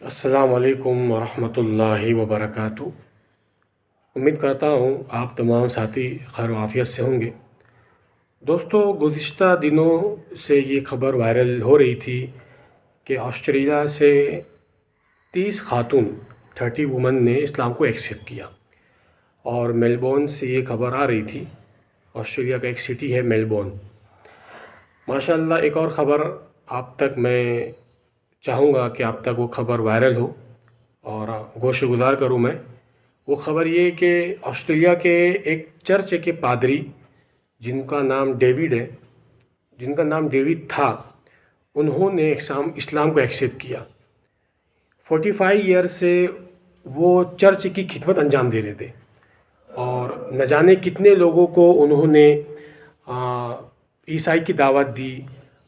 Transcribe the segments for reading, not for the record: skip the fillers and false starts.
السلام علیکم ورحمۃ اللہ وبرکاتہ۔ امید کرتا ہوں آپ تمام ساتھی خیر و عافیت سے ہوں گے۔ دوستو، گزشتہ دنوں سے یہ خبر وائرل ہو رہی تھی کہ آسٹریلیا سے 30 خاتون 30 وومن نے اسلام کو ایکسیپٹ کیا، اور میلبورن سے یہ خبر آ رہی تھی۔ آسٹریلیا کا ایک سٹی ہے میلبورن۔ ماشاءاللہ، ایک اور خبر آپ تک میں چاہوں گا کہ آپ تک وہ خبر وائرل ہو اور گوش گزار کروں میں۔ وہ خبر یہ کہ آسٹریلیا کے ایک چرچ کے پادری جن کا نام ڈیوڈ تھا، انہوں نے اسلام کو ایکسیپٹ کیا۔ 45 ایئر سے وہ چرچ کی خدمت انجام دے رہے تھے، اور نہ جانے کتنے لوگوں کو انہوں نے عیسائی کی دعوت دی،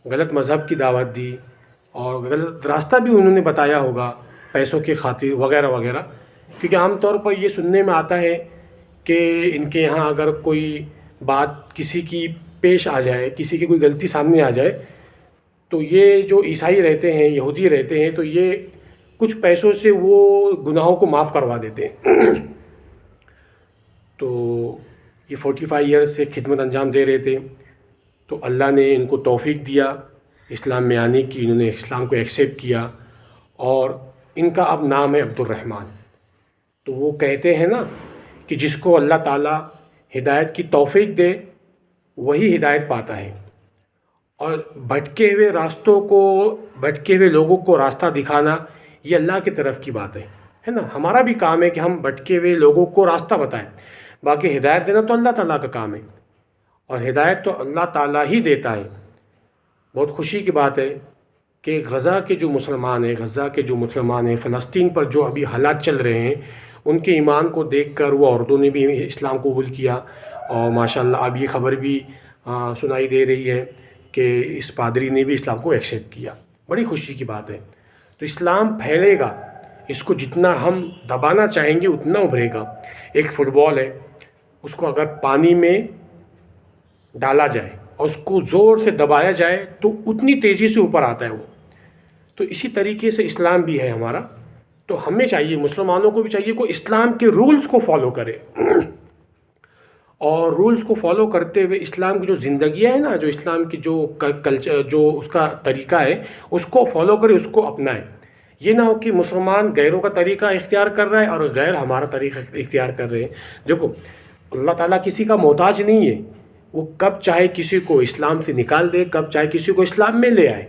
غلط مذہب کی دعوت دی، اور غلط راستہ بھی انہوں نے بتایا ہوگا پیسوں کی خاطر وغیرہ وغیرہ۔ کیونکہ عام طور پر یہ سننے میں آتا ہے کہ ان کے یہاں اگر کوئی بات کسی کی پیش آ جائے، کسی کی کوئی غلطی سامنے آ جائے، تو یہ جو عیسائی رہتے ہیں، یہودی رہتے ہیں، تو یہ کچھ پیسوں سے وہ گناہوں کو معاف کروا دیتے ہیں۔ تو یہ 45 ایئرز سے خدمت انجام دے رہے تھے، تو اللہ نے ان کو توفیق دیا اسلام میں آنے کی۔ انہوں نے اسلام کو ایکسیپٹ کیا، اور ان کا اب نام ہے عبد الرحمن۔ تو وہ کہتے ہیں نا کہ جس کو اللہ تعالیٰ ہدایت کی توفیق دے وہی ہدایت پاتا ہے، اور بھٹکے ہوئے لوگوں کو راستہ دکھانا یہ اللہ کی طرف کی بات ہے نا۔ ہمارا بھی کام ہے کہ ہم بھٹکے ہوئے لوگوں کو راستہ بتائیں، باقی ہدایت دینا تو اللہ تعالیٰ کا کام ہے، اور ہدایت تو اللہ تعالیٰ ہی دیتا ہے۔ بہت خوشی کی بات ہے کہ غزہ کے جو مسلمان ہیں، فلسطین پر جو ابھی حالات چل رہے ہیں، ان کے ایمان کو دیکھ کر وہ عورتوں نے بھی اسلام قبول کیا، اور ماشاءاللہ اب یہ خبر بھی سنائی دے رہی ہے کہ اس پادری نے بھی اسلام کو ایکسیپٹ کیا۔ بڑی خوشی کی بات ہے۔ تو اسلام پھیلے گا، اس کو جتنا ہم دبانا چاہیں گے اتنا ابھرے گا۔ ایک فٹ بال ہے، اس کو اگر پانی میں ڈالا جائے اور اس کو زور سے دبایا جائے تو اتنی تیزی سے اوپر آتا ہے وہ۔ تو اسی طریقے سے اسلام بھی ہے ہمارا۔ تو ہمیں چاہیے، مسلمانوں کو بھی چاہیے کہ اسلام کے رولز کو فالو کرے، اور رولز کو فالو کرتے ہوئے اسلام کی جو زندگیاں ہیں نا، جو اسلام کی جو کلچر، جو اس کا طریقہ ہے، اس کو فالو کرے، اس کو اپنائے۔ یہ نہ ہو کہ مسلمان غیروں کا طریقہ اختیار کر رہا ہے اور غیر ہمارا طریقہ اختیار کر رہے ہیں۔ دیکھو، اللہ تعالیٰ کسی کا محتاج نہیں ہے، وہ کب چاہے کسی کو اسلام سے نکال دے، کب چاہے کسی کو اسلام میں لے آئے۔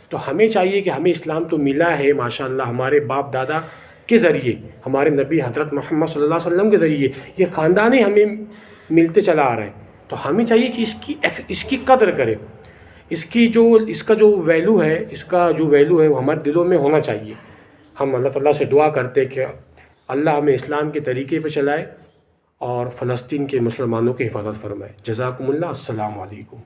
تو ہمیں چاہیے کہ ہمیں اسلام تو ملا ہے ماشاءاللہ ہمارے باپ دادا کے ذریعے، ہمارے نبی حضرت محمد صلی اللہ علیہ وسلم کے ذریعے، یہ خاندان ہی ہمیں ملتے چلا آ رہا ہے۔ تو ہمیں چاہیے کہ اس کی قدر کرے، اس کا جو ویلیو ہے وہ ہمارے دلوں میں ہونا چاہیے۔ ہم اللہ تعالیٰ سے دعا کرتے کہ اللہ ہمیں اسلام کے طریقے پہ چلائے، اور فلسطین کے مسلمانوں کی حفاظت فرمائے۔ جزاکم اللہ۔ السلام علیکم۔